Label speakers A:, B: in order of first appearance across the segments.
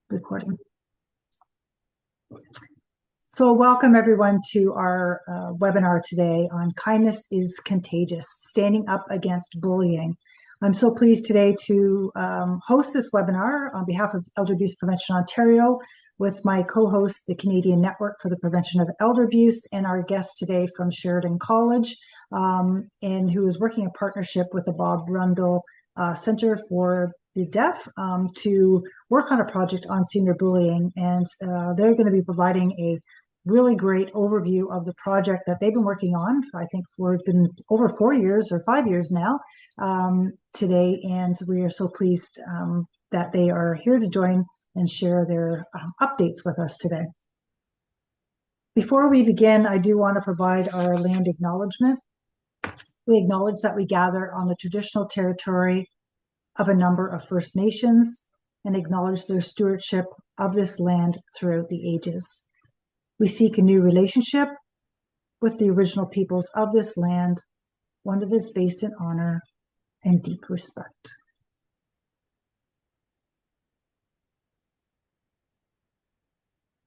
A: Recording. So welcome everyone to our webinar today on Kindness is Contagious, Standing Up Against Bullying. I'm so pleased today to host this webinar on behalf of Elder Abuse Prevention Ontario with my co-host, the Canadian Network for the Prevention of Elder Abuse, and our guest today from Sheridan College, and who is working in partnership with the Bob Rumball Centre for the Deaf to work on a project on senior bullying. And they're going to be providing a really great overview of the project that they've been working on, I think for been over 4 years or 5 years now today. And we are so pleased that they are here to join and share their updates with us today. Before we begin, I do want to provide our land acknowledgement. We acknowledge that we gather on the traditional territory of a number of First Nations and acknowledge their stewardship of this land throughout the ages. We seek a new relationship with the original peoples of this land, one that is based in honor and deep respect.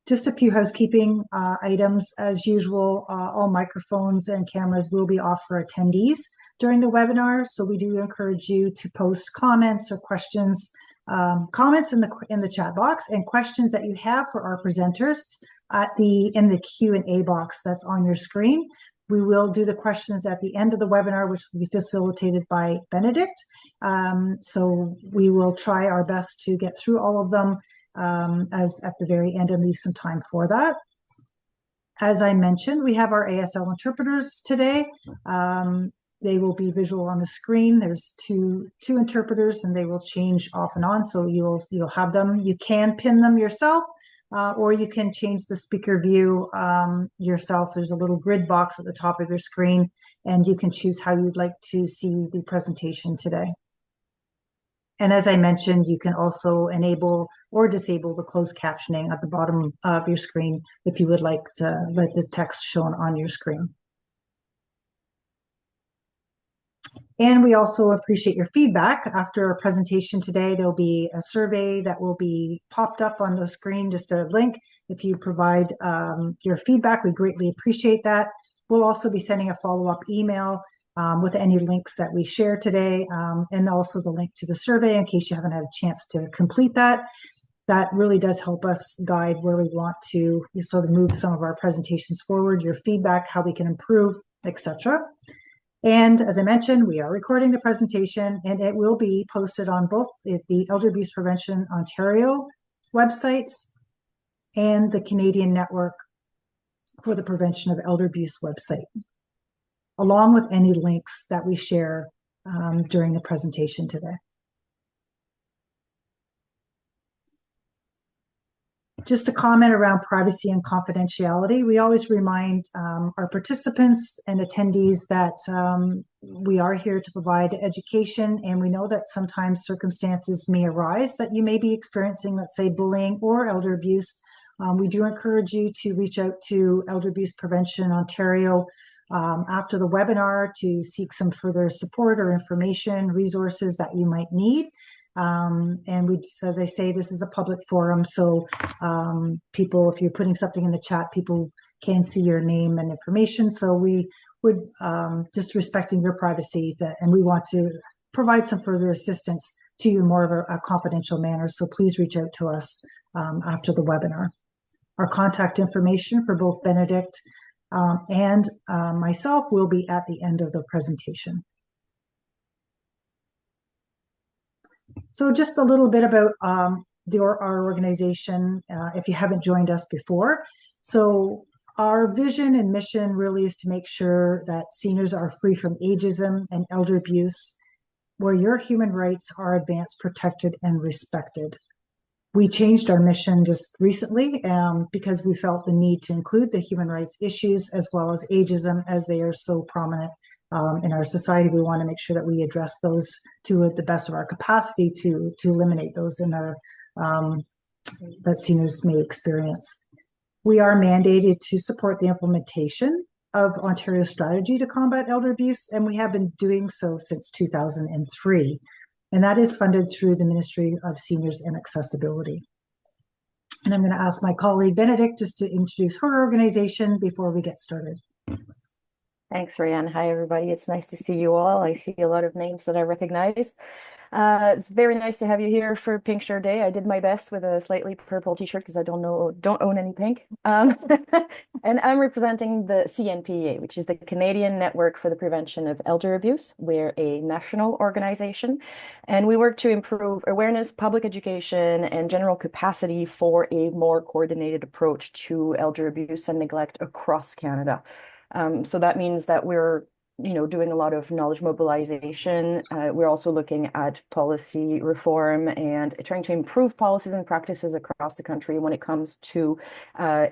A: Just a few housekeeping items. As usual, all microphones and cameras will be off for attendees during the webinar, so we do encourage you to post comments or questions, comments in the chat box, and questions that you have for our presenters in the Q&A box that's on your screen. We will do the questions at the end of the webinar, which will be facilitated by Benedict. So we will try our best to get through all of them as at the very end and leave some time for that. As I mentioned, we have our ASL interpreters today. They will be visual on the screen. There's two interpreters, and they will change off and on, so you'll have them. You can pin them yourself, or you can change the speaker view yourself. There's a little grid box at the top of your screen, and you can choose how you'd like to see the presentation today. And as I mentioned, you can also enable or disable the closed captioning at the bottom of your screen if you would like to let the text shown on your screen. And we also appreciate your feedback. After our presentation today, there'll be a survey that will be popped up on the screen, just a link. If you provide your feedback, we greatly appreciate that. We'll also be sending a follow-up email with any links that we share today, and also the link to the survey in case you haven't had a chance to complete that. That really does help us guide where we want to sort of move some of our presentations forward, your feedback, how we can improve, etc. And as I mentioned, we are recording the presentation, and it will be posted on both the Elder Abuse Prevention Ontario websites and the Canadian Network for the Prevention of Elder Abuse website, along with any links that we share during the presentation today. Just a comment around privacy and confidentiality. We always remind our participants and attendees that we are here to provide education, and we know that sometimes circumstances may arise that you may be experiencing, let's say, bullying or elder abuse. We do encourage you to reach out to Elder Abuse Prevention Ontario after the webinar to seek some further support or information, resources that you might need. And we just, as I say, this is a public forum, so people, if you're putting something in the chat, people can see your name and information. So we would just respecting your privacy, and we want to provide some further assistance to you in more of a confidential manner. So please reach out to us after the webinar. Our contact information for both Benedict and myself will be at the end of the presentation. So just a little bit about our organization, if you haven't joined us before. So our vision and mission really is to make sure that seniors are free from ageism and elder abuse, where your human rights are advanced, protected, and respected. We changed our mission just recently because we felt the need to include the human rights issues as well as ageism, as they are so prominent in our society. We want to make sure that we address those to the best of our capacity to eliminate those in our that seniors may experience. We are mandated to support the implementation of Ontario's strategy to combat elder abuse, and we have been doing so since 2003. And that is funded through the Ministry of Seniors and Accessibility. And I'm going to ask my colleague Benedict just to introduce her organization before we get started.
B: Thanks, Rayanne. Hi, everybody. It's nice to see you all. I see a lot of names that I recognize. It's very nice to have you here for Pink Shirt Day. I did my best with a slightly purple t-shirt because I don't own any pink. And I'm representing the CNPEA, which is the Canadian Network for the Prevention of Elder Abuse. We're a national organization, and we work to improve awareness, public education, and general capacity for a more coordinated approach to elder abuse and neglect across Canada. So that means that we're doing a lot of knowledge mobilization. We're also looking at policy reform and trying to improve policies and practices across the country when it comes to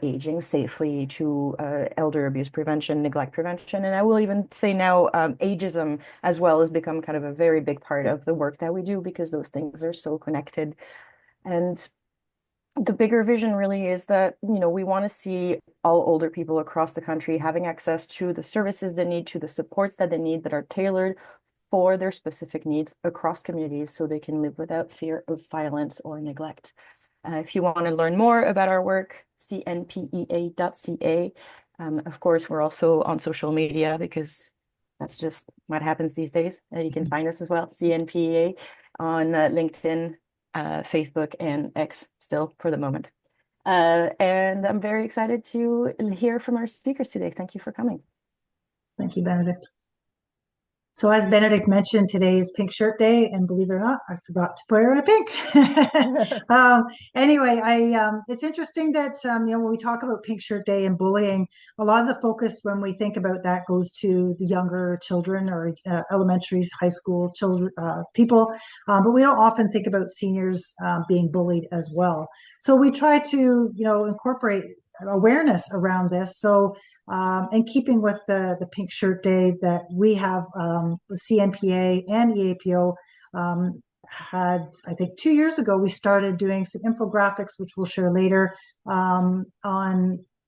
B: aging safely, to elder abuse prevention, neglect prevention. And I will even say now ageism as well has become kind of a very big part of the work that we do because those things are so connected. And the bigger vision really is that, we want to see all older people across the country having access to the services they need, to the supports that they need that are tailored for their specific needs across communities so they can live without fear of violence or neglect. If you want to learn more about our work, cnpea.ca. Of course, we're also on social media because that's just what happens these days. You can find us as well, CNPEA on LinkedIn, Facebook, and X still for the moment. And I'm very excited to hear from our speakers today. Thank you for coming.
A: Thank you, Benedict. So as Benedict mentioned, today is Pink Shirt Day, and believe it or not, I forgot to wear my pink. Anyway, it's interesting that when we talk about Pink Shirt Day and bullying, a lot of the focus when we think about that goes to the younger children or elementary, high school children, people, but we don't often think about seniors being bullied as well. So we try to incorporate awareness around this. So in keeping with the Pink Shirt Day that we have, the CNPEA and EAPO had, I think 2 years ago, we started doing some infographics, which we'll share later, on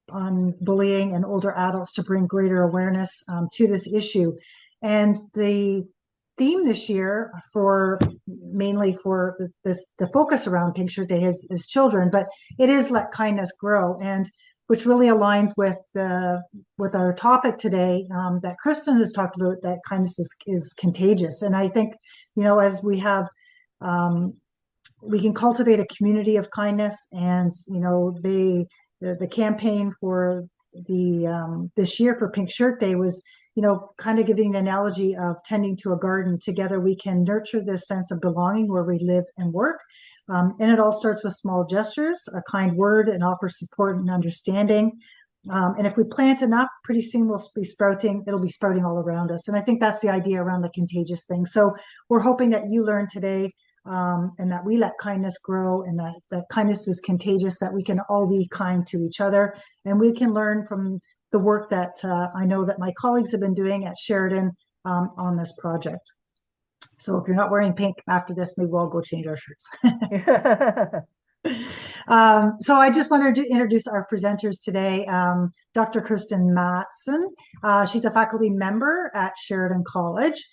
A: bullying and older adults to bring greater awareness to this issue. And the theme this year mainly for the focus around Pink Shirt Day is children, but it is Let Kindness Grow, and which really aligns with our topic today that Kristen has talked about, that kindness is contagious. And I think, as we have, we can cultivate a community of kindness, and, the campaign for this year for Pink Shirt Day was, kind of giving the analogy of tending to a garden. Together, we can nurture this sense of belonging where we live and work. And it all starts with small gestures, a kind word, and offer support and understanding. And if we plant enough, pretty soon it'll be sprouting all around us. And I think that's the idea around the contagious thing. So we're hoping that you learn today and that we let kindness grow, and that kindness is contagious, that we can all be kind to each other. And we can learn from the work that I know that my colleagues have been doing at Sheridan on this project. So if you're not wearing pink after this, maybe we'll all go change our shirts. So I just wanted to introduce our presenters today. Dr. Kirsten Matson. She's a faculty member at Sheridan College.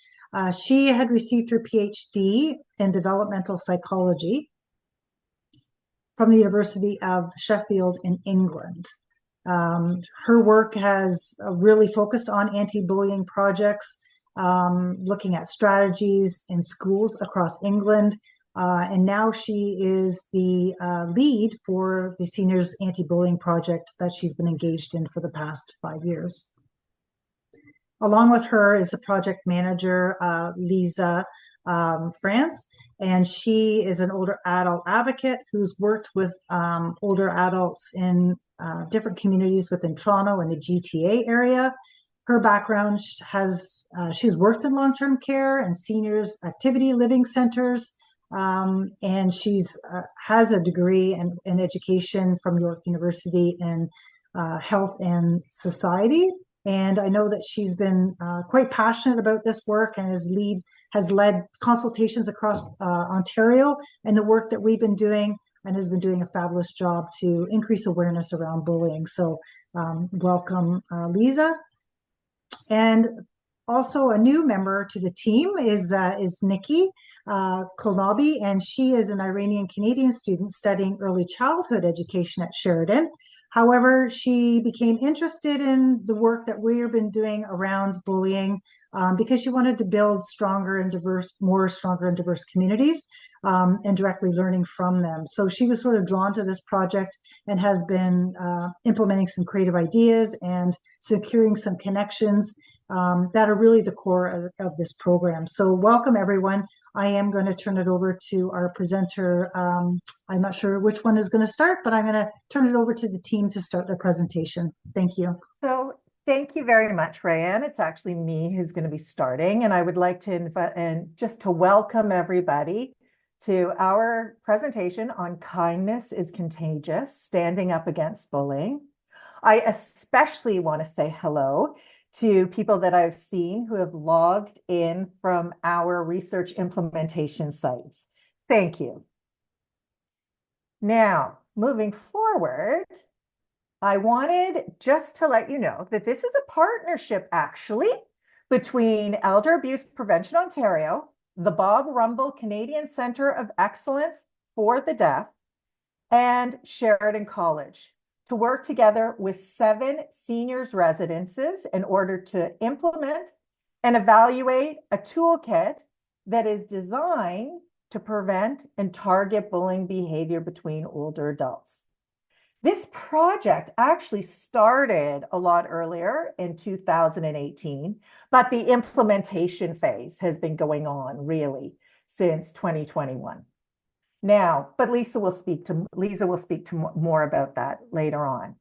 A: She had received her PhD in developmental psychology from the University of Sheffield in England. Her work has really focused on anti-bullying projects, looking at strategies in schools across England. And now she is the lead for the Seniors Anti-Bullying Project that she's been engaged in for the past 5 years. Along with her is the project manager, Lisa France, and she is an older adult advocate who's worked with older adults in different communities within Toronto and the GTA area. Her background she's worked in long-term care and seniors activity living centers, and she's has a degree in education from York University in health and society. And I know that she's been quite passionate about this work and has led consultations across Ontario and the work that we've been doing, and has been doing a fabulous job to increase awareness around bullying. So welcome, Lisa. And also a new member to the team is Nikki Kolnabi, and she is an Iranian Canadian student studying early childhood education at Sheridan. However, she became interested in the work that we've been doing around bullying because she wanted to build stronger and diverse communities and directly learning from them. So she was sort of drawn to this project and has been implementing some creative ideas and securing some connections that are really the core of this program. So welcome everyone. I am going to turn it over to our presenter. I'm not sure which one is going to start, but I'm going to turn it over to the team to start their presentation. Thank you.
C: So thank you very much, Rayanne. It's actually me who's going to be starting, and I would like to invite and just to welcome everybody to our presentation on Kindness is Contagious, Standing Up Against Bullying. I especially want to say hello to people that I've seen who have logged in from our research implementation sites. Thank you. Now, moving forward, I wanted just to let you know that this is a partnership actually between Elder Abuse Prevention Ontario, the Bob Rumball Canadian Centre of Excellence for the Deaf, and Sheridan College to work together with 7 seniors residences in order to implement and evaluate a toolkit that is designed to prevent and target bullying behavior between older adults. This project actually started a lot earlier in 2018, but the implementation phase has been going on really since 2021. Now, but Lisa will speak to more about that later on.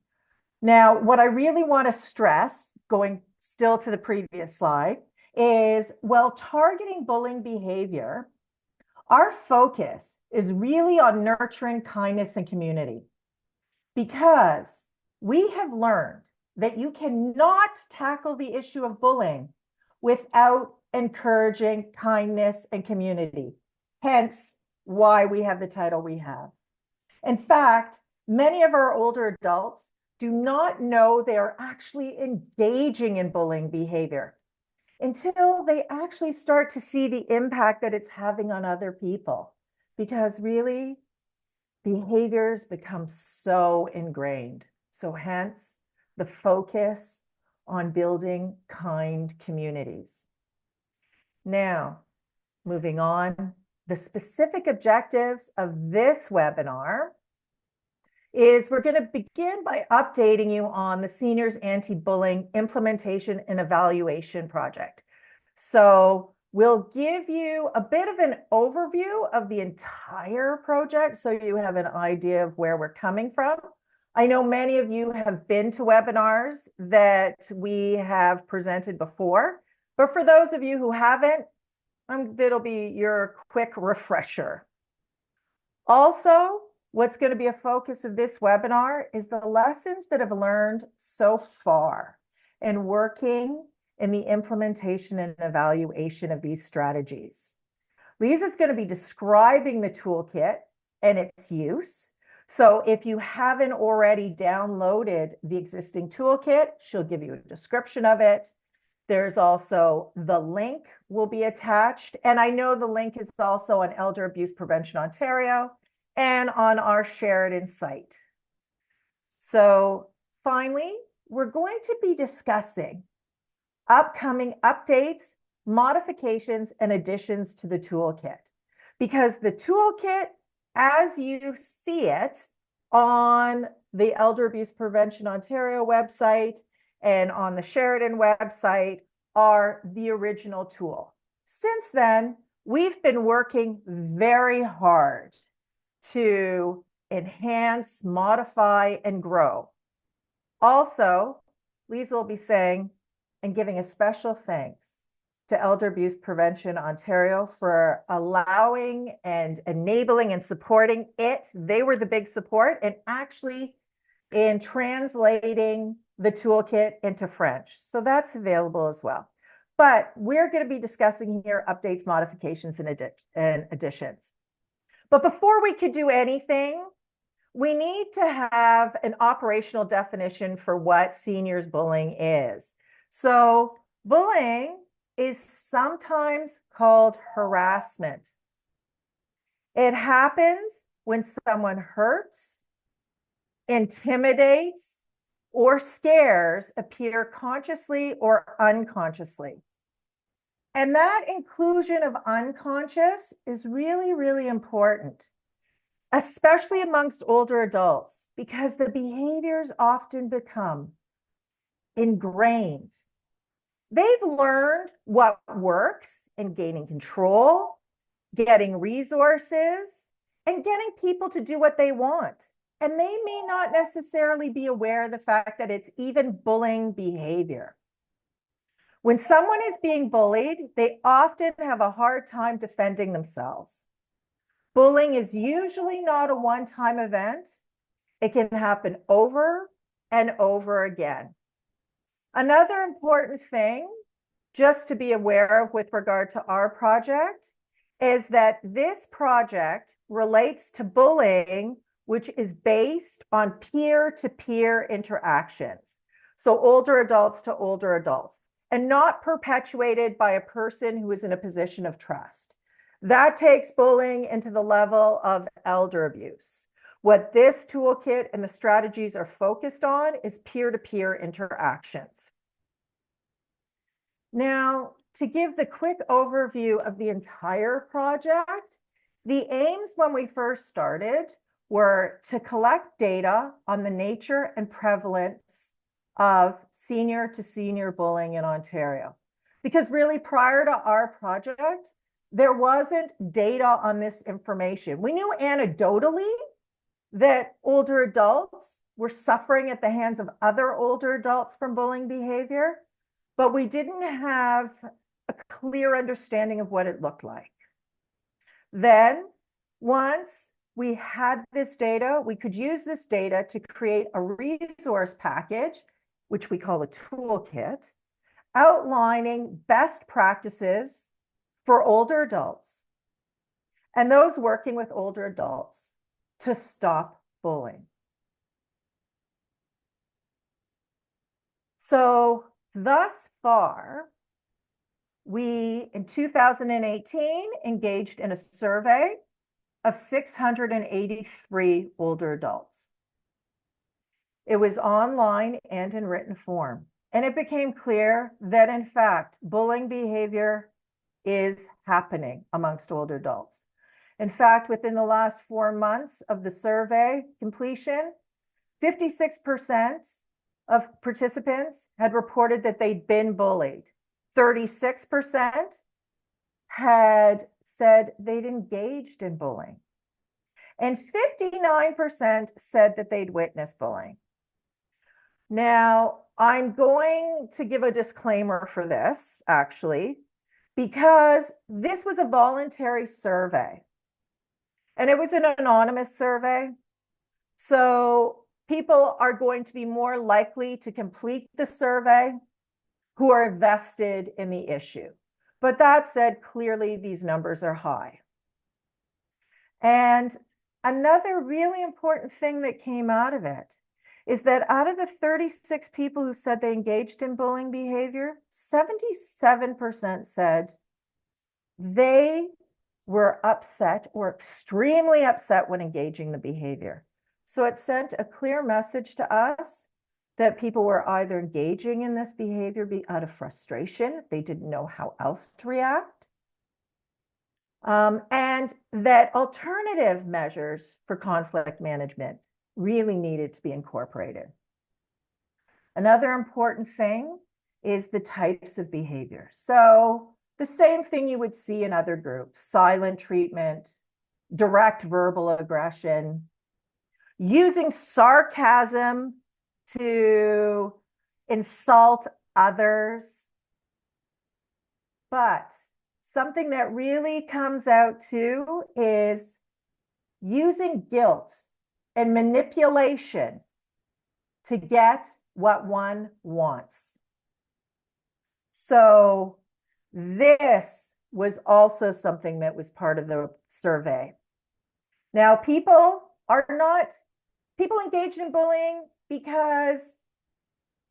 C: Now, what I really want to stress, going still to the previous slide, is while targeting bullying behavior, our focus is really on nurturing kindness and community, because we have learned that you cannot tackle the issue of bullying without encouraging kindness and community. Hence, why we have the title we have. In fact, many of our older adults do not know they are actually engaging in bullying behavior until they actually start to see the impact that it's having on other people. Because really, behaviors become so ingrained. So hence, the focus on building kind communities. Now, moving on. The specific objectives of this webinar is we're going to begin by updating you on the Seniors Anti-Bullying Implementation and Evaluation Project. So we'll give you a bit of an overview of the entire project so you have an idea of where we're coming from. I know many of you have been to webinars that we have presented before, but for those of you who haven't, it'll be your quick refresher. Also, what's going to be a focus of this webinar is the lessons that I've learned so far in working in the implementation and evaluation of these strategies. Lisa's going to be describing the toolkit and its use. So if you haven't already downloaded the existing toolkit, she'll give you a description of it. There's also the link will be attached. And I know the link is also on Elder Abuse Prevention Ontario and on our Sheridan site. So finally, we're going to be discussing upcoming updates, modifications, and additions to the toolkit. Because the toolkit, as you see it on the Elder Abuse Prevention Ontario website and on the Sheridan website, are the original tool. Since then, we've been working very hard to enhance, modify, and grow. Also, Lisa will be saying and giving a special thanks to Elder Abuse Prevention Ontario for allowing and enabling and supporting it. They were the big support, and actually in translating the toolkit into French. So that's available as well. But we're going to be discussing here updates, modifications, and additions. But before we could do anything, we need to have an operational definition for what seniors bullying is. So bullying is sometimes called harassment. It happens when someone hurts, intimidates, or scares a peer consciously or unconsciously. And that inclusion of unconscious is really, really important, especially amongst older adults, because the behaviors often become ingrained. They've learned what works in gaining control, getting resources, and getting people to do what they want. And they may not necessarily be aware of the fact that it's even bullying behavior. When someone is being bullied, they often have a hard time defending themselves. Bullying is usually not a one-time event. It can happen over and over again. Another important thing just to be aware of with regard to our project is that this project relates to bullying, which is based on peer-to-peer interactions. So older adults to older adults, and not perpetuated by a person who is in a position of trust. That takes bullying into the level of elder abuse. What this toolkit and the strategies are focused on is peer-to-peer interactions. Now, to give the quick overview of the entire project, the aims when we first started were to collect data on the nature and prevalence of senior to senior bullying in Ontario. Because really prior to our project, there wasn't data on this information. We knew anecdotally that older adults were suffering at the hands of other older adults from bullying behavior, but we didn't have a clear understanding of what it looked like. Then, once we had this data, we could use this data to create a resource package, which we call a toolkit, outlining best practices for older adults and those working with older adults to stop bullying. So thus far, we, in 2018, engaged in a survey of 683 older adults. It was online and in written form. And it became clear that, in fact, bullying behavior is happening amongst older adults. In fact, within the last 4 months of the survey completion, 56% of participants had reported that they'd been bullied. 36% had said they'd engaged in bullying. And 59% said that they'd witnessed bullying. Now, I'm going to give a disclaimer for this, actually, because this was a voluntary survey. And it was an anonymous survey. So people are going to be more likely to complete the survey who are vested in the issue. But that said, clearly these numbers are high. And another really important thing that came out of it is that out of the 36 people who said they engaged in bullying behavior, 77% said they were upset or extremely upset when engaging the behavior. So it sent a clear message to us that people were either engaging in this behavior out of frustration, they didn't know how else to react, and that alternative measures for conflict management really needed to be incorporated. Another important thing is the types of behavior. So the same thing you would see in other groups: silent treatment, direct verbal aggression, using sarcasm to insult others. But something that really comes out too is using guilt and manipulation to get what one wants. So this was also something that was part of the survey. Now, people engaged in bullying because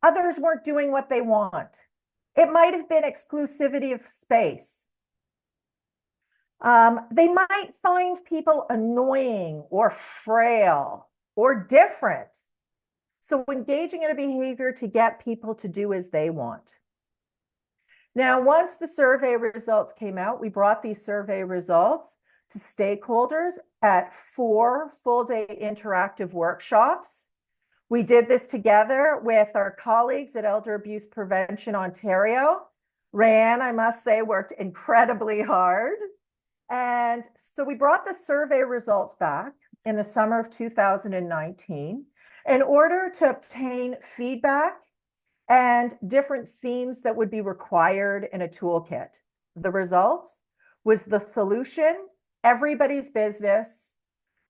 C: others weren't doing what they want. It might have been exclusivity of space. They might find people annoying or frail or different. So engaging in a behavior to get people to do as they want. Now, once the survey results came out, we brought these survey results to stakeholders at 4 full-day interactive workshops. We did this together with our colleagues at Elder Abuse Prevention Ontario. Ryan, I must say, worked incredibly hard. And so we brought the survey results back in the summer of 2019 in order to obtain feedback and different themes that would be required in a toolkit. The results was the solution, everybody's business,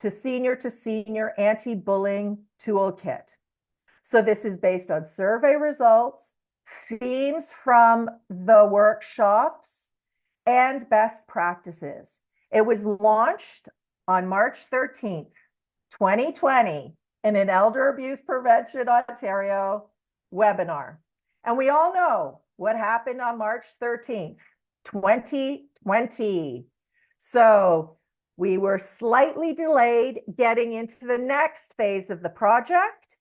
C: to senior anti-bullying toolkit. So this is based on survey results, themes from the workshops, and best practices. It was launched on March 13th, 2020 in an Elder Abuse Prevention Ontario webinar. And we all know what happened on March 13th, 2020. So we were slightly delayed getting into the next phase of the project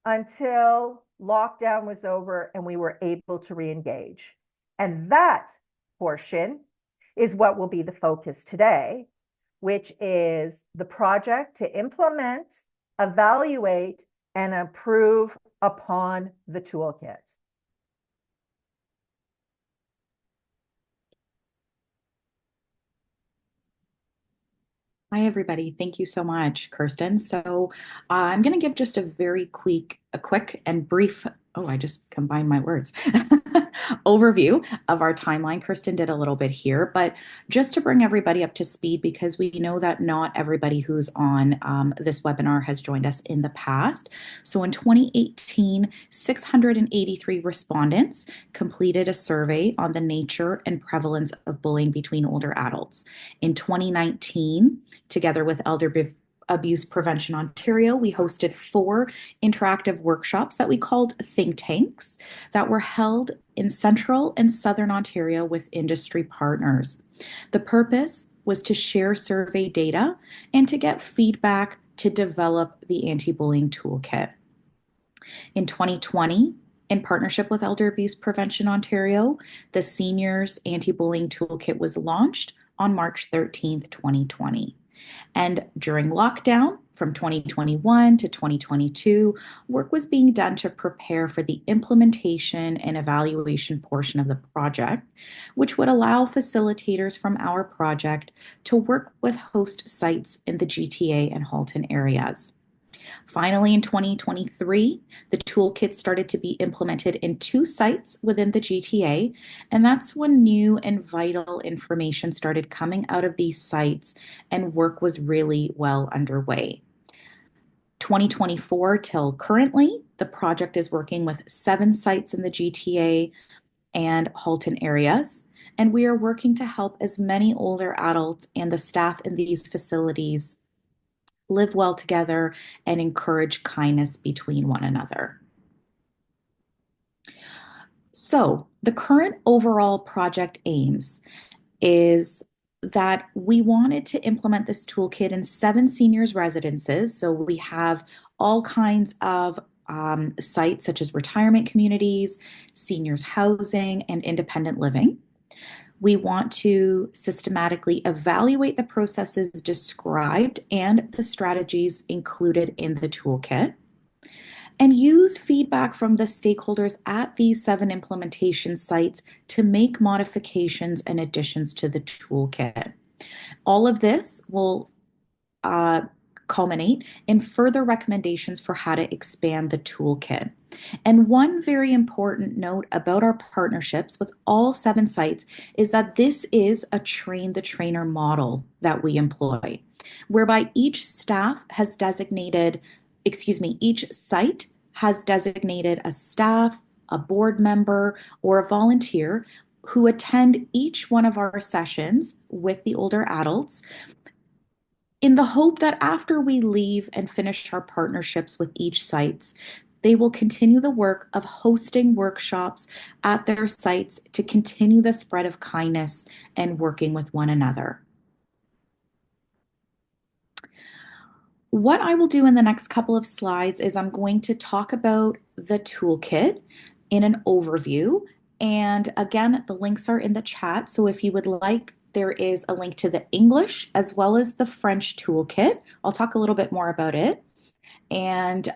C: until lockdown was over and we were able to re-engage. And that portion is what will be the focus today, which is the project to implement, evaluate, and improve upon the toolkit.
D: Hi, everybody. Thank you so much, Kirsten. So I'm going to give just a very quick and brief, oh, I just combined my words, overview of our timeline. Kirsten did a little bit here, but just to bring everybody up to speed, because we know that not everybody who's on this webinar has joined us in the past. So in 2018, 683 respondents completed a survey on the nature and prevalence of bullying between older adults. In 2019, together with Elder Abuse Prevention Ontario, we hosted 4 interactive workshops that we called think tanks that were held in Central and Southern Ontario with industry partners. The purpose was to share survey data and to get feedback to develop the anti-bullying toolkit. In 2020, in partnership with Elder Abuse Prevention Ontario, the Seniors Anti-Bullying Toolkit was launched on March 13th, 2020. And during lockdown from 2021 to 2022, work was being done to prepare for the implementation and evaluation portion of the project, which would allow facilitators from our project to work with host sites in the GTA and Halton areas. Finally, in 2023, the toolkit started to be implemented in 2 sites within the GTA, and that's when new and vital information started coming out of these sites and work was really well underway. 2024 till currently, the project is working with 7 sites in the GTA and Halton areas, and we are working to help as many older adults and the staff in these facilities live well together and encourage kindness between one another. So the current overall project aims is that we wanted to implement this toolkit in 7 seniors residences. So we have all kinds of sites such as retirement communities, seniors housing, and independent living. We want to systematically evaluate the processes described and the strategies included in the toolkit, and use feedback from the stakeholders at these 7 implementation sites to make modifications and additions to the toolkit. All of this will culminate in further recommendations for how to expand the toolkit. And one very important note about our partnerships with all 7 sites is that this is a train the trainer model that we employ, whereby each site has designated a staff, a board member, or a volunteer who attend each one of our sessions with the older adults, in the hope that after we leave and finish our partnerships with each site, They will continue the work of hosting workshops at their sites to continue the spread of kindness and working with one another. What I will do in the next couple of slides is I'm going to talk about the toolkit in an overview. And again, the links are in the chat. So if you would like, there is a link to the English as well as the French toolkit. I'll talk a little bit more about it. And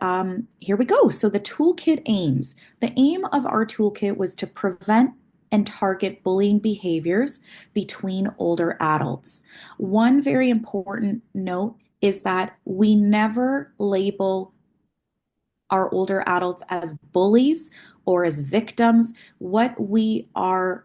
D: here we go. So the toolkit aims. The aim of our toolkit was to prevent and target bullying behaviors between older adults. One very important note is that we never label our older adults as bullies or as victims. What we are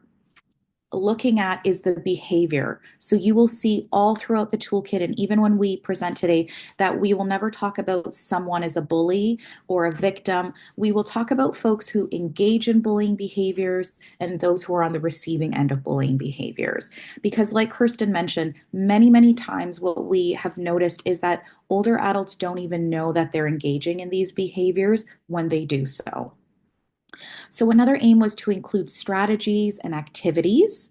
D: looking at is the behavior. So you will see all throughout the toolkit, and even when we present today, that we will never talk about someone as a bully or a victim. We will talk about folks who engage in bullying behaviors and those who are on the receiving end of bullying behaviors. Because like Kirsten mentioned, many, many times what we have noticed is that older adults don't even know that they're engaging in these behaviors when they do so. So another aim was to include strategies and activities.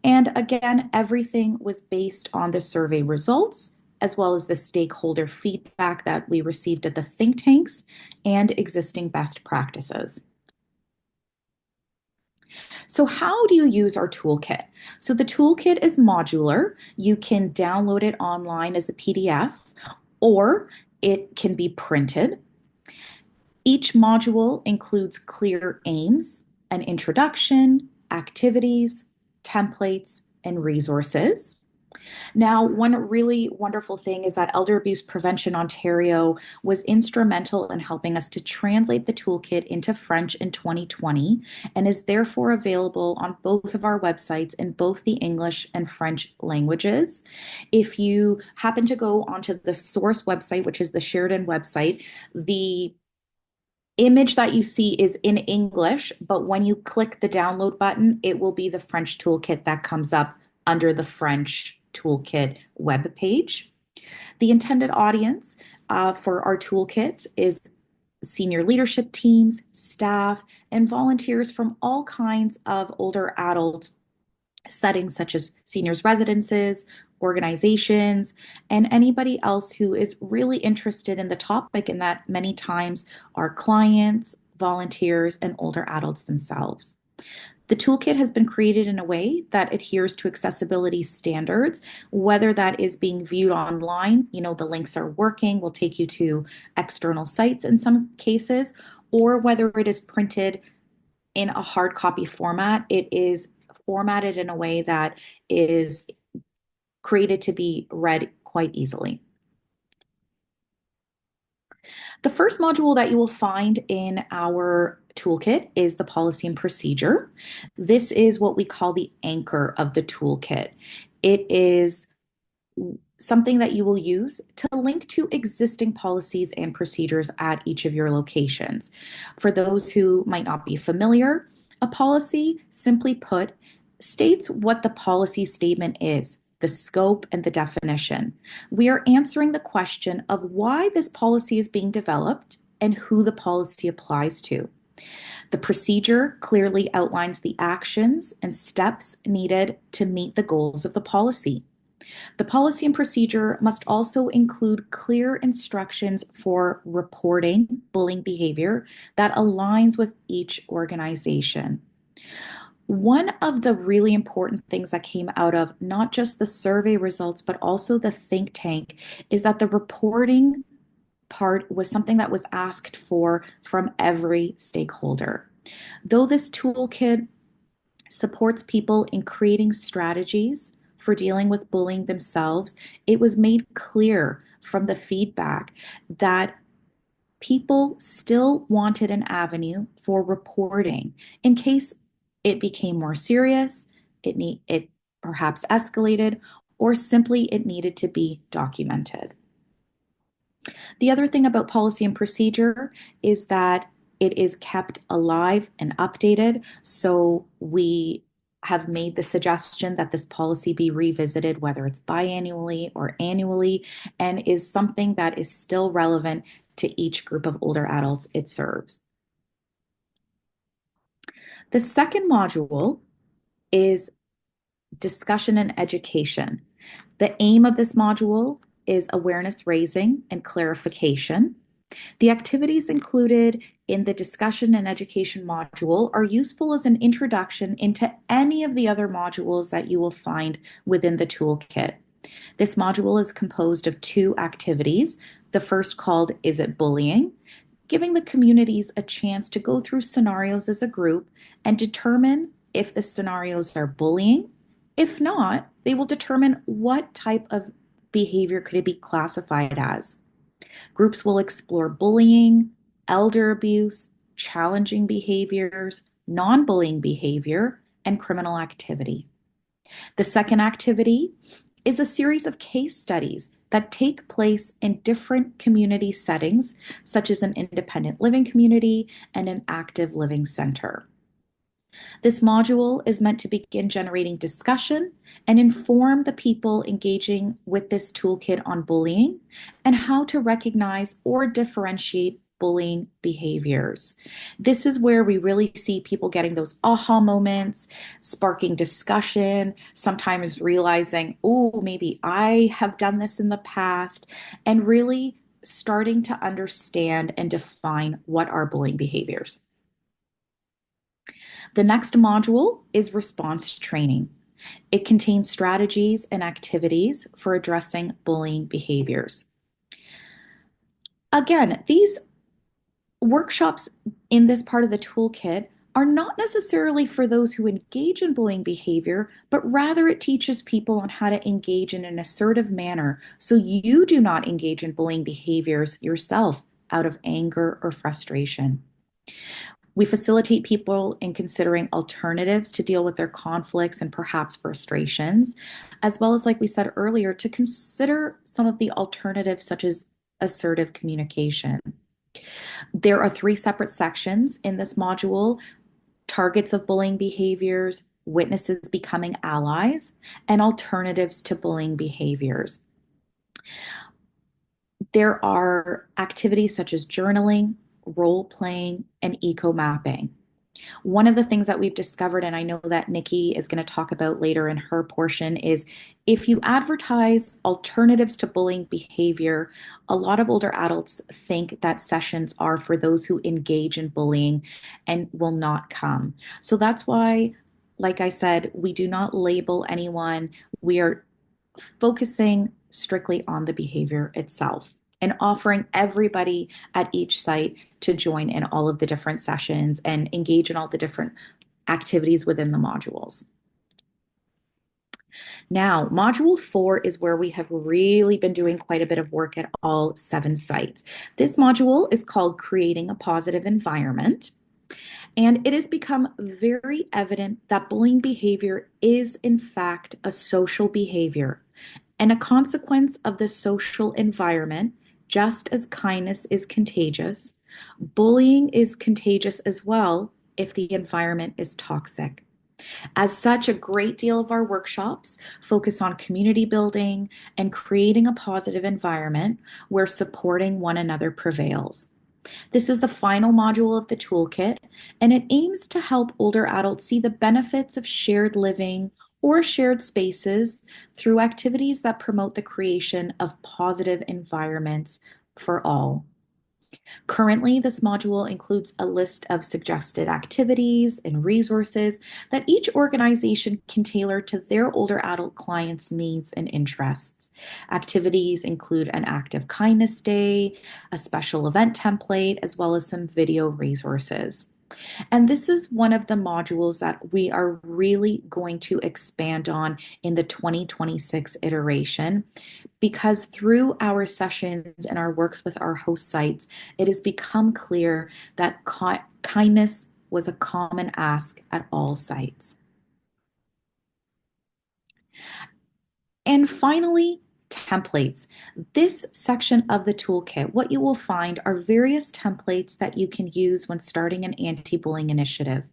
D: And again, everything was based on the survey results, as well as the stakeholder feedback that we received at the think tanks and existing best practices. So how do you use our toolkit? So the toolkit is modular. You can download it online as a PDF, or it can be printed. Each module includes clear aims, an introduction, activities, templates, and resources. Now, one really wonderful thing is that Elder Abuse Prevention Ontario was instrumental in helping us to translate the toolkit into French in 2020 and is therefore available on both of our websites in both the English and French languages. If you happen to go onto the source website, which is the Sheridan website, the image that you see is in English, but when you click the download button, it will be the French toolkit that comes up under the French toolkit web page. The intended audience for our toolkit is senior leadership teams, staff, and volunteers from all kinds of older adult settings such as seniors residences, organizations, and anybody else who is really interested in the topic, and that many times are clients, volunteers, and older adults themselves. The toolkit has been created in a way that adheres to accessibility standards, whether that is being viewed online, the links are working, will take you to external sites in some cases, or whether it is printed in a hard copy format. It is formatted in a way that is created to be read quite easily. The first module that you will find in our toolkit is the policy and procedure. This is what we call the anchor of the toolkit. It is something that you will use to link to existing policies and procedures at each of your locations. For those who might not be familiar, a policy, simply put, states what the policy statement is, the scope and the definition. We are answering the question of why this policy is being developed and who the policy applies to. The procedure clearly outlines the actions and steps needed to meet the goals of the policy. The policy and procedure must also include clear instructions for reporting bullying behavior that aligns with each organization. One of the really important things that came out of not just the survey results, but also the think tank, is that the reporting part was something that was asked for from every stakeholder. Though this toolkit supports people in creating strategies for dealing with bullying themselves, it was made clear from the feedback that people still wanted an avenue for reporting in case it became more serious, it perhaps escalated, or simply it needed to be documented. The other thing about policy and procedure is that it is kept alive and updated. So we have made the suggestion that this policy be revisited, whether it's biannually or annually, and is something that is still relevant to each group of older adults it serves. The second module is discussion and education. The aim of this module is awareness raising and clarification. The activities included in the discussion and education module are useful as an introduction into any of the other modules that you will find within the toolkit. This module is composed of 2 activities. The first called Is It Bullying? Giving the communities a chance to go through scenarios as a group and determine if the scenarios are bullying. If not, they will determine what type of behavior could it be classified as. Groups will explore bullying, elder abuse, challenging behaviors, non-bullying behavior, and criminal activity. The second activity is a series of case studies that take place in different community settings, such as an independent living community and an active living center. This module is meant to begin generating discussion and inform the people engaging with this toolkit on bullying and how to recognize or differentiate bullying behaviors. This is where we really see people getting those aha moments, sparking discussion, sometimes realizing, oh, maybe I have done this in the past, and really starting to understand and define what are bullying behaviors. The next module is response training. It contains strategies and activities for addressing bullying behaviors. Again, these workshops in this part of the toolkit are not necessarily for those who engage in bullying behavior, but rather it teaches people on how to engage in an assertive manner so you do not engage in bullying behaviors yourself out of anger or frustration. We facilitate people in considering alternatives to deal with their conflicts and perhaps frustrations, as well as, like we said earlier, to consider some of the alternatives such as assertive communication. There are 3 separate sections in this module: targets of bullying behaviors, witnesses becoming allies, and alternatives to bullying behaviors. There are activities such as journaling, role playing, and eco mapping. One of the things that we've discovered, and I know that Nikki is going to talk about later in her portion, is if you advertise alternatives to bullying behavior, a lot of older adults think that sessions are for those who engage in bullying and will not come. So that's why, like I said, we do not label anyone. We are focusing strictly on the behavior itself and offering everybody at each site to join in all of the different sessions and engage in all the different activities within the modules. Now, module 4 is where we have really been doing quite a bit of work at all 7 sites. This module is called Creating a Positive Environment. And it has become very evident that bullying behavior is, in fact, a social behavior and a consequence of the social environment. Just as kindness is contagious, bullying is contagious as well if the environment is toxic. As such, a great deal of our workshops focus on community building and creating a positive environment where supporting one another prevails. This is the final module of the toolkit, and it aims to help older adults see the benefits of shared living or shared spaces through activities that promote the creation of positive environments for all. Currently, this module includes a list of suggested activities and resources that each organization can tailor to their older adult clients' needs and interests. Activities include an active kindness day, a special event template, as well as some video resources. And this is one of the modules that we are really going to expand on in the 2026 iteration, because through our sessions and our works with our host sites, it has become clear that kindness was a common ask at all sites. And finally, templates. This section of the toolkit, what you will find are various templates that you can use when starting an anti-bullying initiative.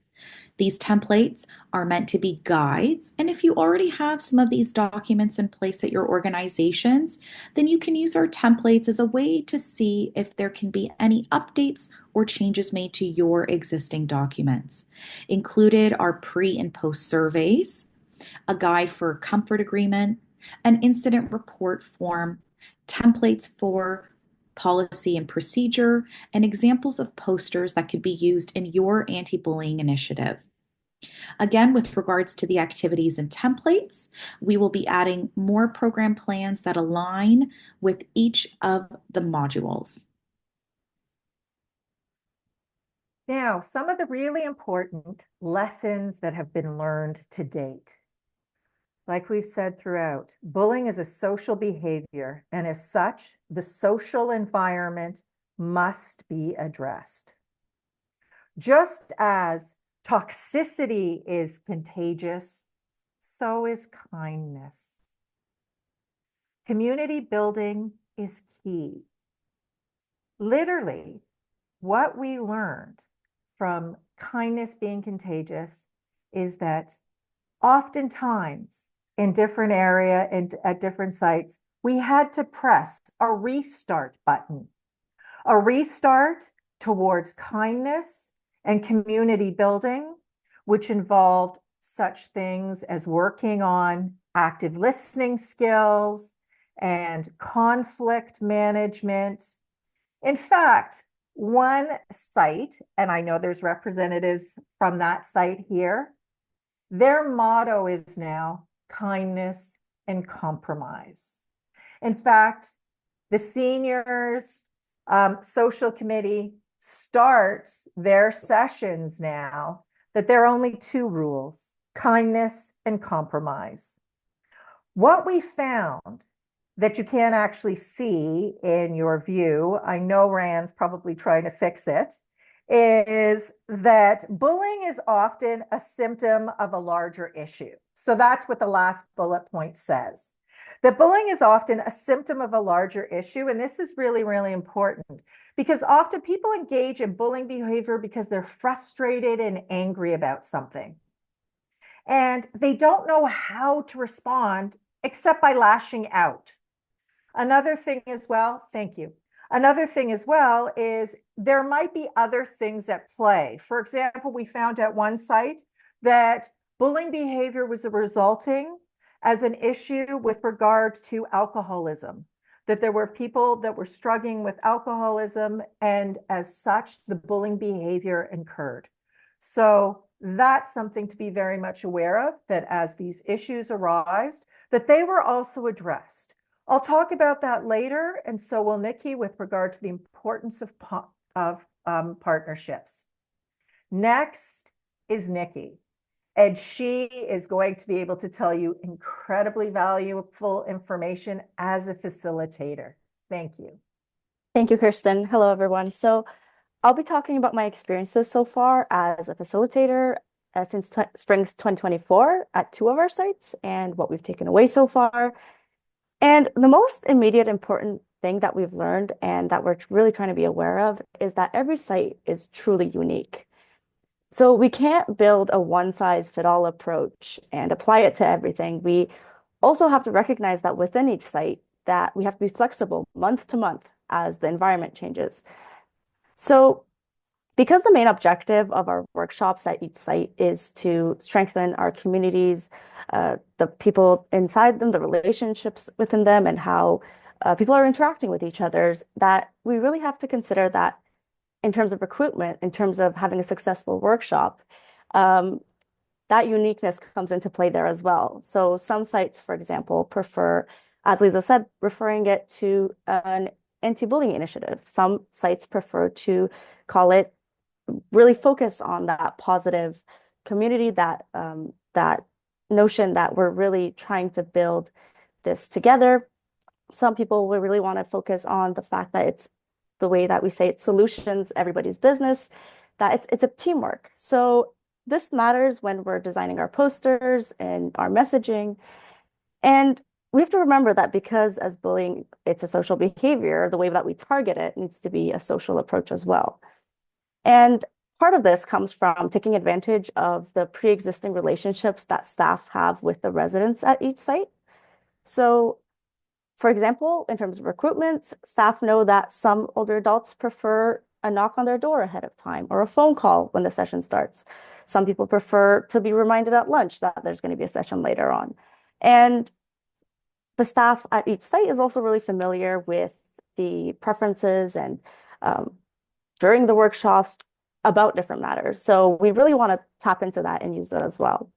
D: These templates are meant to be guides, and if you already have some of these documents in place at your organizations, then you can use our templates as a way to see if there can be any updates or changes made to your existing documents. Included are pre and post surveys, a guide for comfort agreement, an incident report form, templates for policy and procedure, and examples of posters that could be used in your anti-bullying initiative. Again, with regards to the activities and templates, we will be adding more program plans that align with each of the modules.
C: Now, some of the really important lessons that have been learned to date. Like we've said throughout, bullying is a social behavior, and as such, the social environment must be addressed. Just as toxicity is contagious, so is kindness. Community building is key. Literally, what we learned from kindness being contagious is that oftentimes in different area and at different sites, we had to press a restart button, a restart towards kindness and community building, which involved such things as working on active listening skills and conflict management. In fact, one site, and I know there's representatives from that site here, their motto is now kindness and compromise. In fact, the seniors social committee starts their sessions now that there are only two rules: kindness and compromise. What we found that you can't actually see in your view, I know Rand's probably trying to fix it, is that bullying is often a symptom of a larger issue. So that's what the last bullet point says. That bullying is often a symptom of a larger issue. And this is really, really important because often people engage in bullying behavior because they're frustrated and angry about something. And they don't know how to respond except by lashing out. Another thing as well, thank you. Another thing as well is there might be other things at play. For example, we found at one site that bullying behavior was resulting as an issue with regard to alcoholism, that there were people that were struggling with alcoholism, and as such, the bullying behavior occurred. So that's something to be very much aware of, that as these issues arise, that they were also addressed. I'll talk about that later, and so will Nikki with regard to the importance of partnerships. Next is Nikki, and she is going to be able to tell you incredibly valuable information as a facilitator. Thank you.
E: Thank you, Kirsten. Hello, everyone. So I'll be talking about my experiences so far as a facilitator since spring 2024 at 2 of our sites and what we've taken away so far. And the most immediate important thing that we've learned and that we're really trying to be aware of is that every site is truly unique. So we can't build a one-size-fits-all approach and apply it to everything. We also have to recognize that within each site that we have to be flexible month to month as the environment changes. So because the main objective of our workshops at each site is to strengthen our communities, the people inside them, the relationships within them, and how people are interacting with each other, that we really have to consider that in terms of recruitment, in terms of having a successful workshop, that uniqueness comes into play there as well. So some sites, for example, prefer, as Lisa said, referring it to an anti-bullying initiative. Some sites prefer to call it, really focus on that positive community, that that notion that we're really trying to build this together. Some people will really want to focus on the fact that it's the way that we say it's solutions, everybody's business, that it's a teamwork. So this matters when we're designing our posters and our messaging. And we have to remember that because as bullying, it's a social behavior, the way that we target it needs to be a social approach as well. And part of this comes from taking advantage of the pre-existing relationships that staff have with the residents at each site. So, for example, in terms of recruitment, staff know that some older adults prefer a knock on their door ahead of time or a phone call when the session starts. Some people prefer to be reminded at lunch that there's going to be a session later on. And the staff at each site is also really familiar with the preferences and during the workshops about different matters. So we really want to tap into that and use that as well.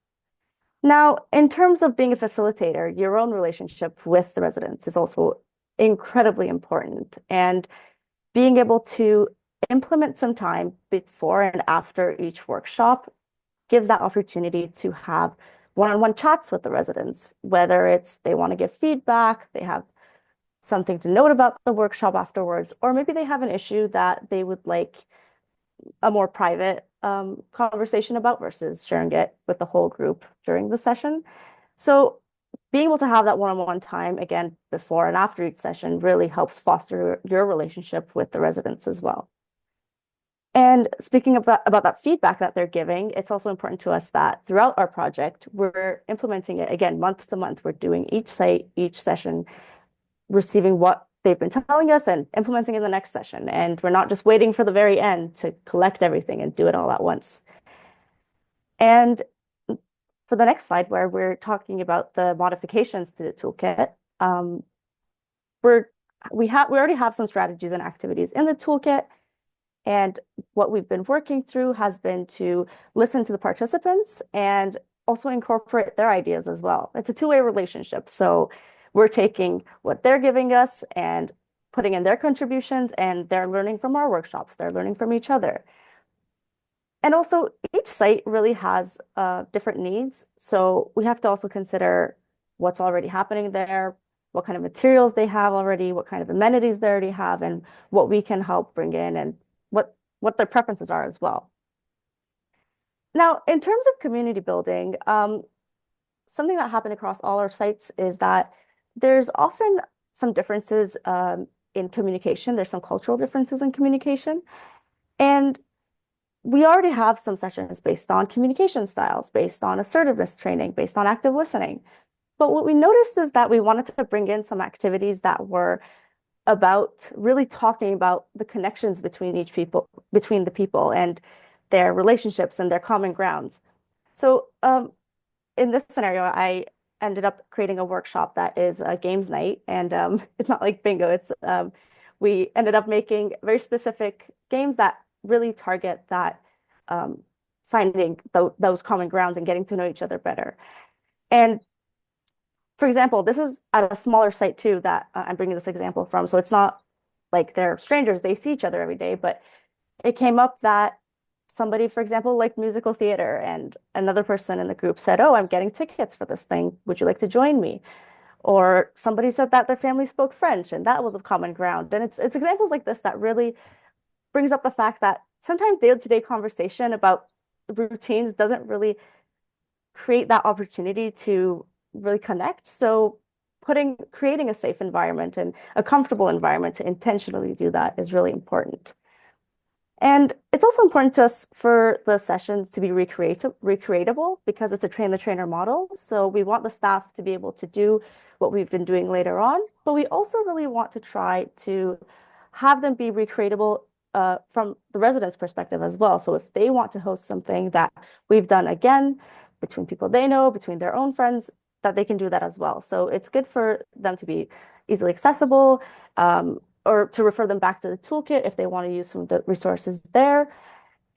E: Now, in terms of being a facilitator, your own relationship with the residents is also incredibly important. And being able to implement some time before and after each workshop gives that opportunity to have one-on-one chats with the residents, whether it's they want to give feedback, they have something to note about the workshop afterwards, or maybe they have an issue that they would like a more private conversation about versus sharing it with the whole group during the session. So being able to have that one-on-one time, again, before and after each session really helps foster your relationship with the residents as well. And speaking about that feedback that they're giving, it's also important to us that throughout our project, we're implementing it again, month to month. We're doing each site, each session, receiving what they've been telling us and implementing in the next session. And we're not just waiting for the very end to collect everything and do it all at once. And for the next slide, where we're talking about the modifications to the toolkit, we already have some strategies and activities in the toolkit. And what we've been working through has been to listen to the participants and also incorporate their ideas as well. It's a two-way relationship. So we're taking what they're giving us and putting in their contributions, and they're learning from our workshops. They're learning from each other. And also, each site really has different needs. So we have to also consider what's already happening there, what kind of materials they have already, what kind of amenities they already have, and what we can help bring in and what their preferences are as well. Now, in terms of community building, something that happened across all our sites is that there's often some differences in communication. There's some cultural differences in communication. And we already have some sessions based on communication styles, based on assertiveness training, based on active listening. But what we noticed is that we wanted to bring in some activities that were about really talking about the connections between the people and their relationships and their common grounds. So in this scenario, I ended up creating a workshop that is a games night, and it's not like bingo. It's we ended up making very specific games that really target that finding those common grounds and getting to know each other better. And for example, this is at a smaller site too that I'm bringing this example from. So it's not like they're strangers, they see each other every day, but it came up that somebody, for example, liked musical theater, and another person in the group said, "Oh, I'm getting tickets for this thing. Would you like to join me?" Or somebody said that their family spoke French, and that was a common ground. And it's examples like this that really brings up the fact that sometimes day-to-day conversation about routines doesn't really create that opportunity to really connect. So creating a safe environment and a comfortable environment to intentionally do that is really important. And it's also important to us for the sessions to be recreatable because it's a train the trainer model. So we want the staff to be able to do what we've been doing later on, but we also really want to try to have them be recreatable from the residents' perspective as well. So if they want to host something that we've done again, between people they know, between their own friends, that they can do that as well. So it's good for them to be easily accessible, or to refer them back to the toolkit if they want to use some of the resources there,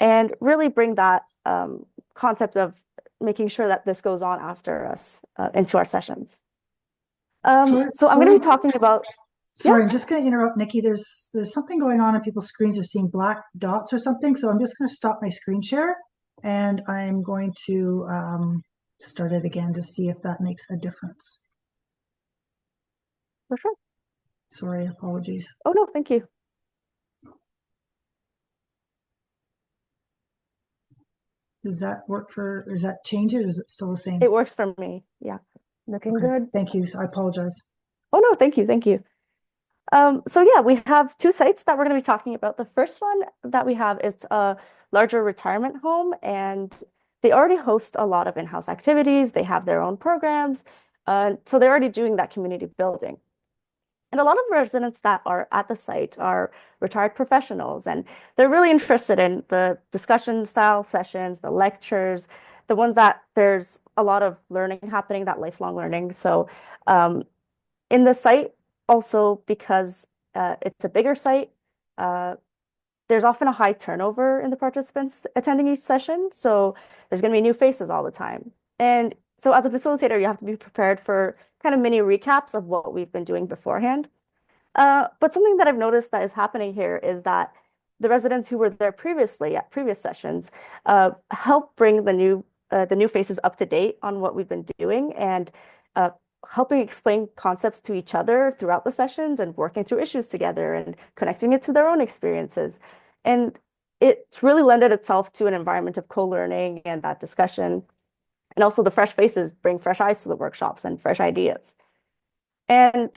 E: and really bring that concept of making sure that this goes on after us into our sessions. So I'm going to be talking about.
A: Sorry, I'm just going to interrupt, Nikki. There's something going on people's screens. They're seeing black dots or something. So I'm just going to stop my screen share, and I'm going to start it again to see if that makes a difference.
E: For sure.
A: Sorry, apologies.
E: Oh, no, thank you.
A: Does that work is that change it, or is it still the same?
E: It works for me. Yeah, looking
A: Okay,
E: good.
A: thank you. I apologize.
E: Oh, no, thank you. Thank you. So yeah, we have two sites that we're going to be talking about. The first one that we have is a larger retirement home, and they already host a lot of in-house activities. They have their own programs. So they're already doing that community building. And a lot of residents that are at the site are retired professionals, and they're really interested in the discussion style sessions, the lectures, the ones that there's a lot of learning happening, that lifelong learning. So in the site, also because it's a bigger site, uh, there's often a high turnover in the participants attending each session. So there's going to be new faces all the time. And so as a facilitator, you have to be prepared for kind of mini recaps of what we've been doing beforehand. But something that I've noticed that is happening here is that the residents who were there previously at previous sessions help bring the new faces up to date on what we've been doing, and uh, helping explain concepts to each other throughout the sessions and working through issues together and connecting it to their own experiences. And it's really lended itself to an environment of co-learning and that discussion. And also the fresh faces bring fresh eyes to the workshops and fresh ideas. And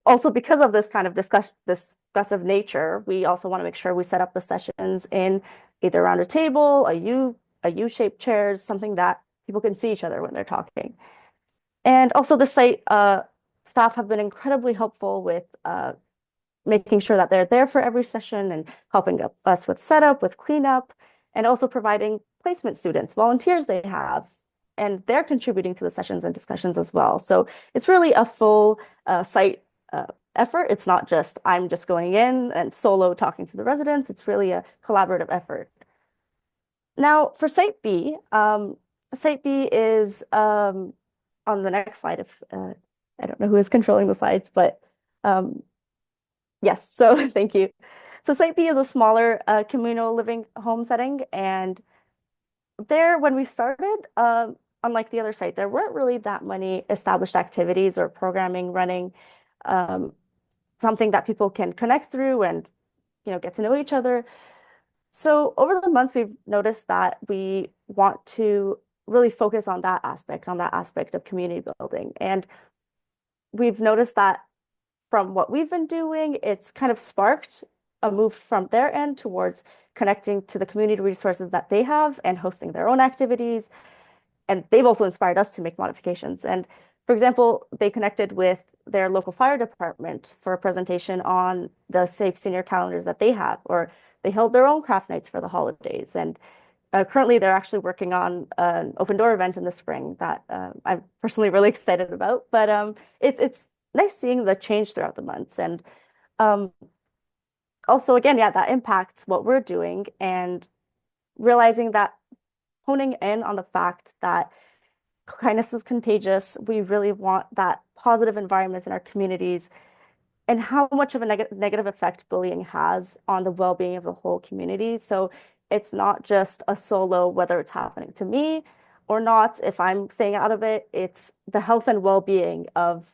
E: also because of this kind of discussive nature, we also want to make sure we set up the sessions in either around a table, a U-shaped chairs, something that people can see each other when they're talking. And also the site staff have been incredibly helpful with making sure that they're there for every session and helping us with setup, with cleanup, and also providing placement students, volunteers they have, and they're contributing to the sessions and discussions as well. So it's really a full site effort. It's not just I'm just going in and solo talking to the residents. It's really a collaborative effort. Now for Site B is on the next slide. If I don't know who is controlling the slides, but yes, so thank you. So Site B is a smaller communal living home setting, and there, when we started, unlike the other site, there weren't really that many established activities or programming running, something that people can connect through and get to know each other. So over the months, we've noticed that we want to really focus on that aspect of community building. And we've noticed that from what we've been doing, it's kind of sparked a move from their end towards connecting to the community resources that they have and hosting their own activities. And they've also inspired us to make modifications. And for example, they connected with their local fire department for a presentation on the safe senior calendars that they have, or they held their own craft nights for the holidays. And currently, they're actually working on an open door event in the spring that I'm personally really excited about. But it's nice seeing the change throughout the months. And also, again, yeah, that impacts what we're doing, and realizing that, honing in on the fact that kindness is contagious. We really want that positive environments in our communities, and how much of a negative effect bullying has on the well-being of the whole community. So it's not just a solo, whether it's happening to me or not, if I'm staying out of it, it's the health and well-being of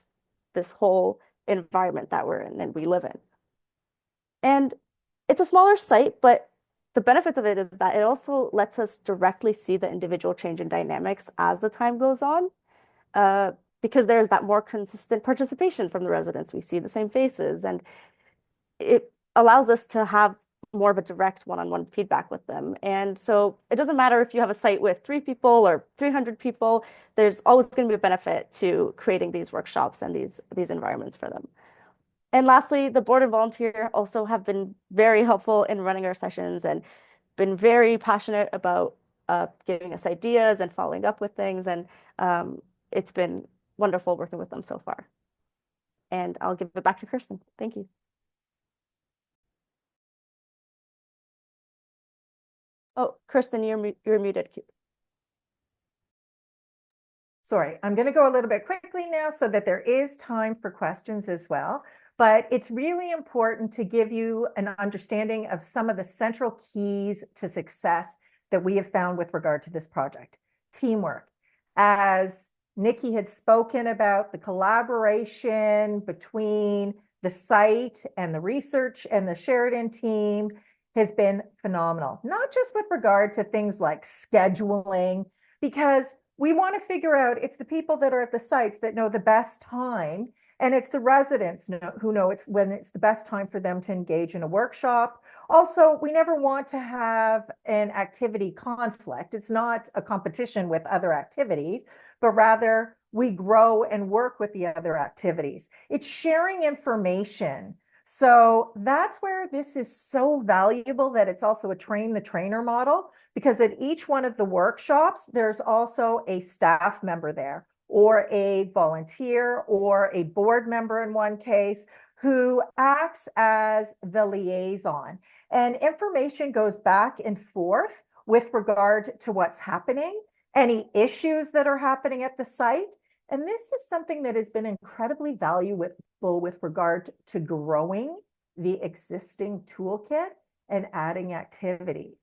E: this whole environment that we're in and we live in. And it's a smaller site, but the benefits of it is that it also lets us directly see the individual change in dynamics as the time goes on, because there's that more consistent participation from the residents. We see the same faces, and it allows us to have more of a direct one-on-one feedback with them. And so it doesn't matter if you have a site with 3 people or 300 people, there's always going to be a benefit to creating these workshops and these environments for them. And lastly, the board and volunteer also have been very helpful in running our sessions and been very passionate about giving us ideas and following up with things. And it's been wonderful working with them so far. And I'll give it back to Kirsten. Thank you. Oh, Kirsten, you're muted.
C: Sorry, I'm going to go a little bit quickly now so that there is time for questions as well. But it's really important to give you an understanding of some of the central keys to success that we have found with regard to this project. Teamwork. As Nikki had spoken about, the collaboration between the site and the research and the Sheridan team has been phenomenal. Not just with regard to things like scheduling, because we want to figure out, it's the people that are at the sites that know the best time And it's the residents who know it's when it's the best time for them to engage in a workshop. Also, we never want to have an activity conflict. It's not a competition with other activities, but rather we grow and work with the other activities. It's sharing information. So that's where this is so valuable, that it's also a train the trainer model, because at each one of the workshops, there's also a staff member there, or a volunteer, or a board member in one case, who acts as the liaison. And information goes back and forth with regard to what's happening, any issues that are happening at the site. And this is something that has been incredibly valuable with regard to growing the existing toolkit and adding activities.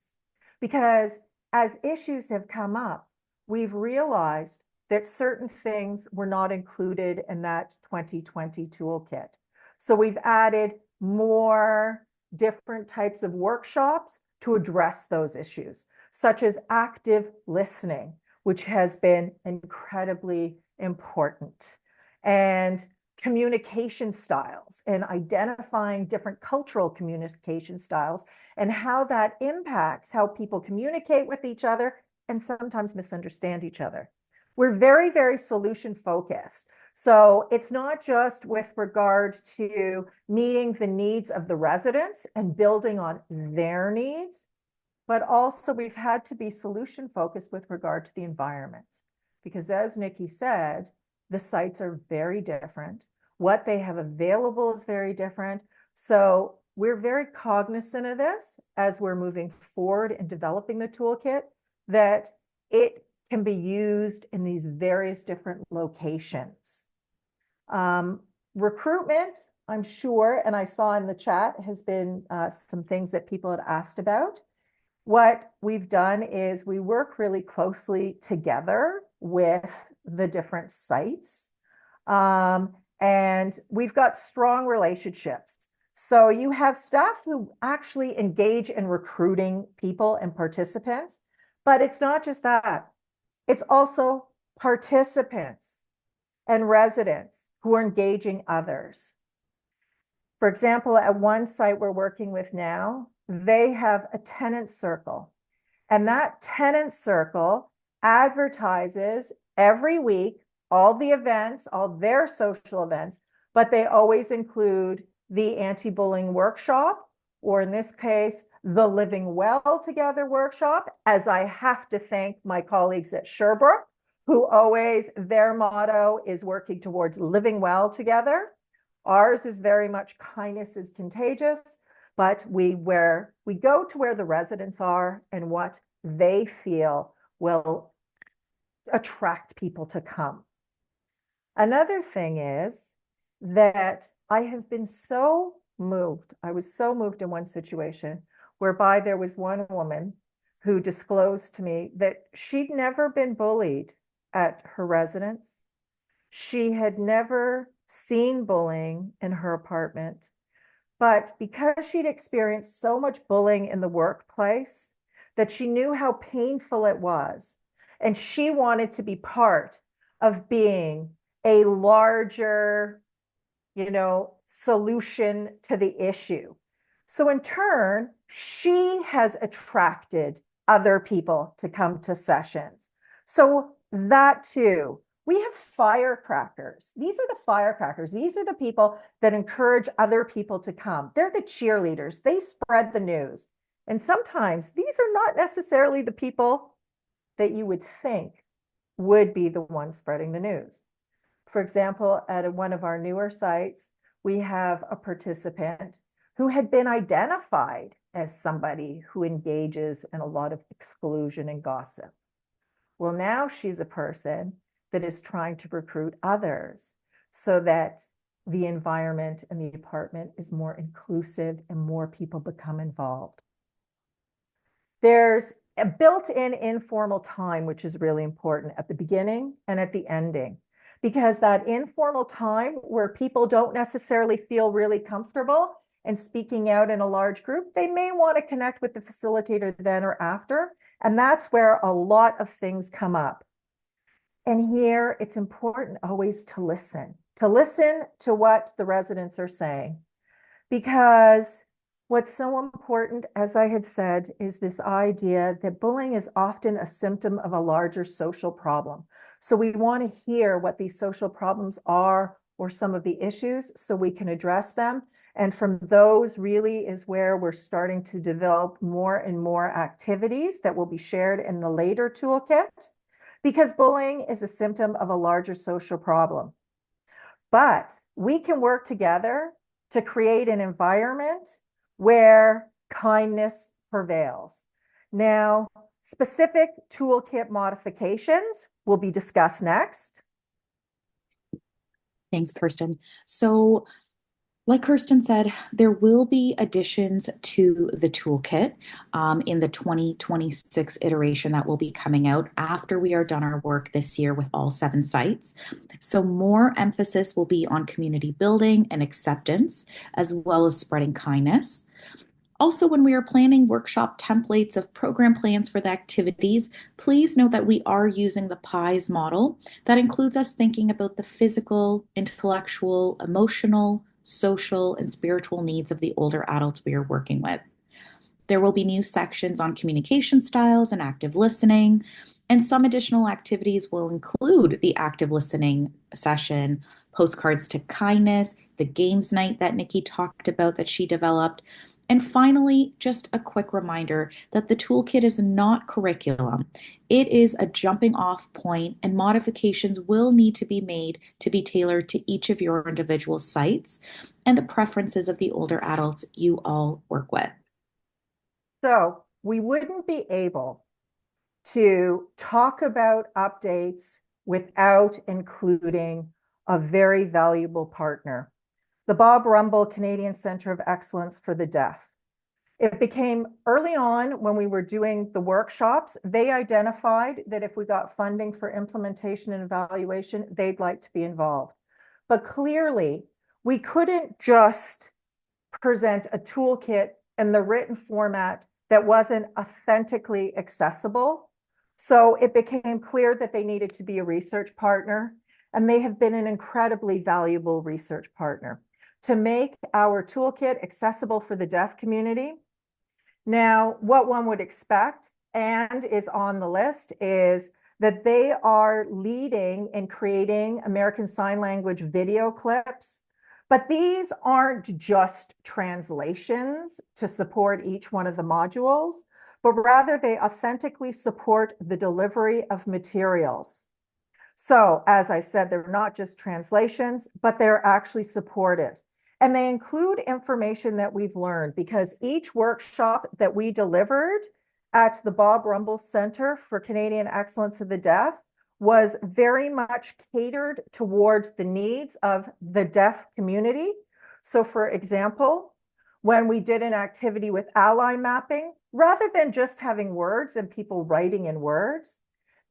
C: Because as issues have come up, we've realized that certain things were not included in that 2020 toolkit. So we've added more different types of workshops to address those issues, such as active listening, which has been incredibly important, and communication styles, and identifying different cultural communication styles and how that impacts how people communicate with each other and sometimes misunderstand each other. We're very, very solution focused. So it's not just with regard to meeting the needs of the residents and building on their needs, but also we've had to be solution focused with regard to the environments. Because as Nikki said, the sites are very different. What they have available is very different. So we're very cognizant of this as we're moving forward in developing the toolkit, that it can be used in these various different locations. Recruitment, I'm sure, and I saw in the chat, has been some things that people had asked about. What we've done is we work really closely together with the different sites. And we've got strong relationships. So you have staff who actually engage in recruiting people and participants, but it's not just that. It's also participants and residents who are engaging others. For example, at one site we're working with now, they have a tenant circle, and that tenant circle advertises every week all the events, all their social events, but they always include the anti-bullying workshop, or in this case, the Living Well Together workshop, as I have to thank my colleagues at Sherbrooke, who always, their motto is working towards living well together. Ours is very much kindness is contagious, but we go to where the residents are and what they feel will attract people to come. Another thing is that I have been so moved. I was so moved in one situation whereby there was one woman who disclosed to me that she'd never been bullied at her residence. She had never seen bullying in her apartment, but because she'd experienced so much bullying in the workplace, that she knew how painful it was. And she wanted to be part of being a larger, solution to the issue. So in turn, she has attracted other people to come to sessions. So that too, we have firecrackers. These are the firecrackers. These are the people that encourage other people to come. They're the cheerleaders. They spread the news. And sometimes these are not necessarily the people that you would think would be the ones spreading the news. For example, at one of our newer sites, we have a participant who had been identified as somebody who engages in a lot of exclusion and gossip. Well, now she's a person that is trying to recruit others so that the environment and the apartment is more inclusive and more people become involved. There's a built-in informal time, which is really important at the beginning and at the ending, because that informal time where people don't necessarily feel really comfortable and speaking out in a large group, they may want to connect with the facilitator then or after. And that's where a lot of things come up. And here it's important always to listen. to listen to what the residents are saying. Because what's so important, as I had said, is this idea that bullying is often a symptom of a larger social problem. So we want to hear what these social problems are or some of the issues so we can address them. And from those really is where we're starting to develop more and more activities that will be shared in the later toolkit, because bullying is a symptom of a larger social problem. But we can work together to create an environment where kindness prevails. Now, specific toolkit modifications will be discussed next.
D: Thanks, Kirsten. So, like Kirsten said, there will be additions to the toolkit in the 2026 iteration that will be coming out after we are done our work this year with all 7 sites. So more emphasis will be on community building and acceptance, as well as spreading kindness. Also, when we are planning workshop templates of program plans for the activities, please note that we are using the PIES model that includes us thinking about the physical, intellectual, emotional, social, and spiritual needs of the older adults we are working with. There will be new sections on communication styles and active listening, and some additional activities will include the active listening session, postcards to kindness, the games night that Nikki talked about that she developed. And finally, just a quick reminder that the toolkit is not curriculum. It is a jumping off point, and modifications will need to be made to be tailored to each of your individual sites and the preferences of the older adults you all work with.
C: So we wouldn't be able to talk about updates without including a very valuable partner, the Bob Rumball Canadian Centre of Excellence for the Deaf. It became early on when we were doing the workshops, they identified that if we got funding for implementation and evaluation, they'd like to be involved. But clearly, we couldn't just present a toolkit in the written format that wasn't authentically accessible. So it became clear that they needed to be a research partner, and they have been an incredibly valuable research partner to make our toolkit accessible for the deaf community. Now, what one would expect and is on the list is that they are leading in creating American Sign Language video clips. But these aren't just translations to support each one of the modules, but rather they authentically support the delivery of materials. So, as I said, they're not just translations, but they're actually supportive. And they include information that we've learned, because each workshop that we delivered at the Bob Rumball Centre for Canadian Excellence of the Deaf was very much catered towards the needs of the deaf community. So for example, when we did an activity with ally mapping, rather than just having words and people writing in words,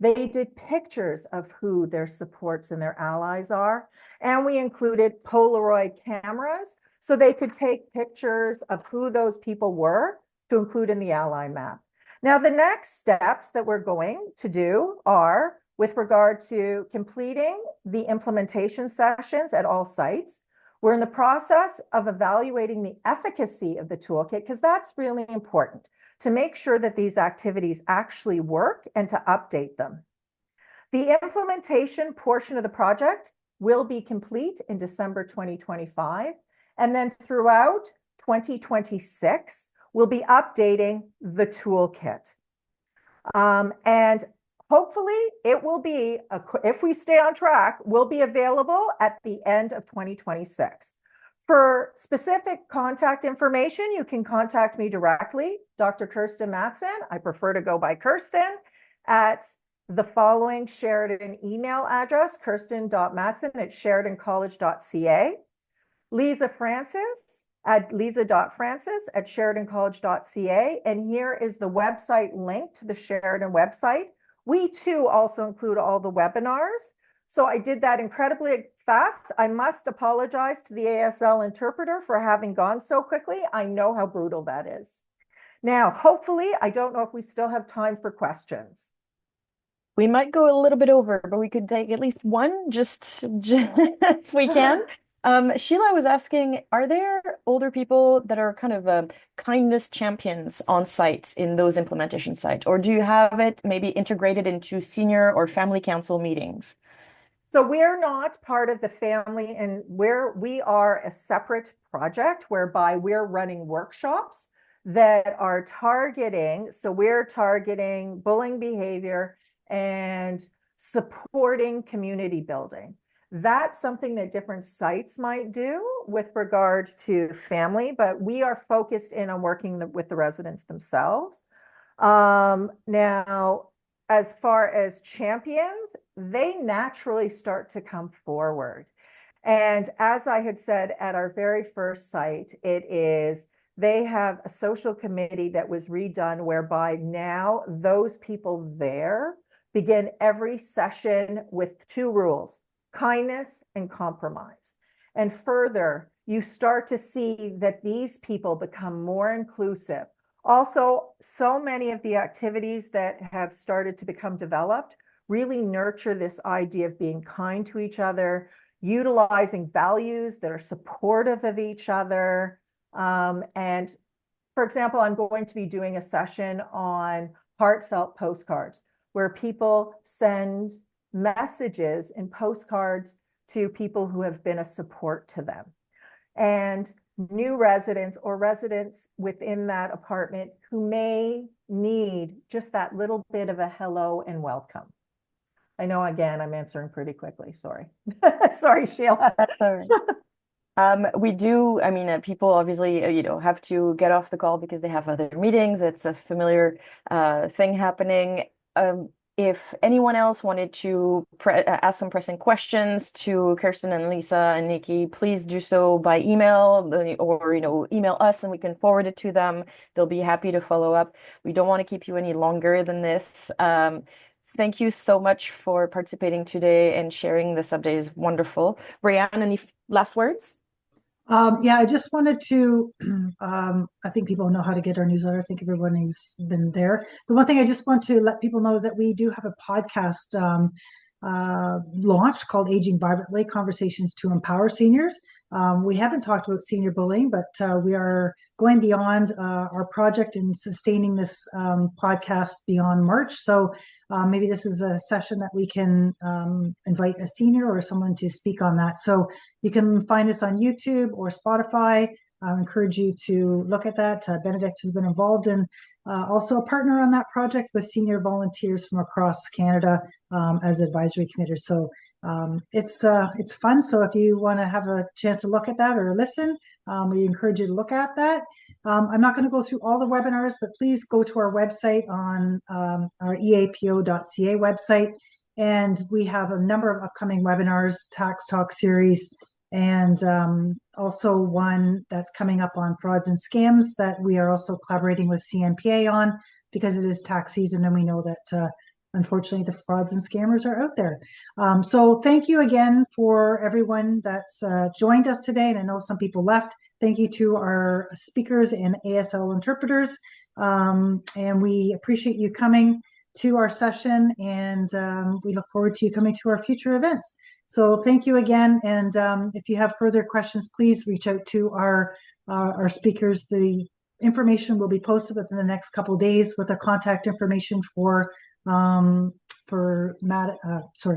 C: they did pictures of who their supports and their allies are. And we included Polaroid cameras so they could take pictures of who those people were to include in the ally map. Now, the next steps that we're going to do are with regard to completing the implementation sessions at all sites. We're in the process of evaluating the efficacy of the toolkit, because that's really important to make sure that these activities actually work and to update them. The implementation portion of the project will be complete in December 2025. And then throughout 2026, we'll be updating the toolkit. And hopefully it will be, if we stay on track, will be available at the end of 2026. For specific contact information, you can contact me directly, Dr. Kirsten Matson. I prefer to go by Kirsten, at the following Sheridan email address, kirsten.matson@sheridancollege.ca. Lisa Francis at lisa.francis@sheridancollege.ca. And here is the website link to the Sheridan website. We too also include all the webinars. So I did that incredibly fast. I must apologize to the ASL interpreter for having gone so quickly. I know how brutal that is. Now, hopefully, I don't know if we still have time for questions.
B: We might go a little bit over, but we could take at least one just if we can. Sheila was asking, are there older people that are kind of kindness champions on site in those implementation sites, or do you have it maybe integrated into senior or family council meetings?
C: So we're not part of the family, and we are a separate project whereby we're running workshops that are targeting, so we're targeting bullying behavior and supporting community building. That's something that different sites might do with regard to family, but we are focused in on working with the residents themselves. Now, as far as champions, they naturally start to come forward. And as I had said at our very first site, they have a social committee that was redone whereby now those people there begin every session with two rules: kindness and compromise. And further, you start to see that these people become more inclusive. Also, so many of the activities that have started to become developed really nurture this idea of being kind to each other, utilizing values that are supportive of each other. And for example, I'm going to be doing a session on heartfelt postcards where people send messages in postcards to people who have been a support to them. And new residents or residents within that apartment who may need just that little bit of a hello and welcome. I know, again, I'm answering pretty quickly. Sorry. Sorry, Sheila.
B: That's all right. We do, I mean, people obviously, have to get off the call because they have other meetings. It's a familiar thing happening. If anyone else wanted to ask some pressing questions to Kirsten and Lisa and Nikki, please do so by email or, email us and we can forward it to them. They'll be happy to follow up. We don't want to keep you any longer than this. Thank you so much for participating today and sharing this update is wonderful. Brianne, any last words?
A: Yeah, I just wanted to, I think people know how to get our newsletter. I think everybody's been there. The one thing I just want to let people know is that we do have a podcast launched called Aging Vibrantly, Conversations to Empower Seniors. We haven't talked about senior bullying, but we are going beyond our project and sustaining this podcast beyond March. So maybe this is a session that we can invite a senior or someone to speak on that. So you can find this on YouTube or Spotify. I encourage you to look at that. Benedict has been involved in also a partner on that project with senior volunteers from across Canada as advisory committee. So it's fun. So if you want to have a chance to look at that or listen, we encourage you to look at that. I'm not going to go through all the webinars, but please go to our website on our EAPO.ca website. And we have a number of upcoming webinars, Tax Talk series, and also one that's coming up on frauds and scams that we are also collaborating with CNPEA on because it is tax season and we know that unfortunately the frauds and scammers are out there. So thank you again for everyone that's joined us today. And I know some people left. Thank you to our speakers and ASL interpreters. And we appreciate you coming to our session and we look forward to you coming to our future events. So thank you again. And if you have further questions, please reach out to our speakers. The information will be posted within the next couple of days with our contact information for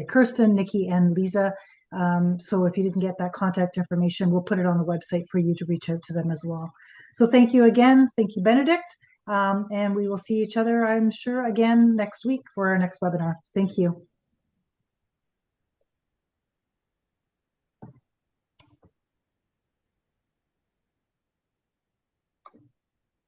A: Kirsten, Nikki, and Lisa. So if you didn't get that contact information, we'll put it on the website for you to reach out to them as well. So thank you again. Thank you, Benedict. And we will see each other, I'm sure, again next week for our next webinar. Thank you.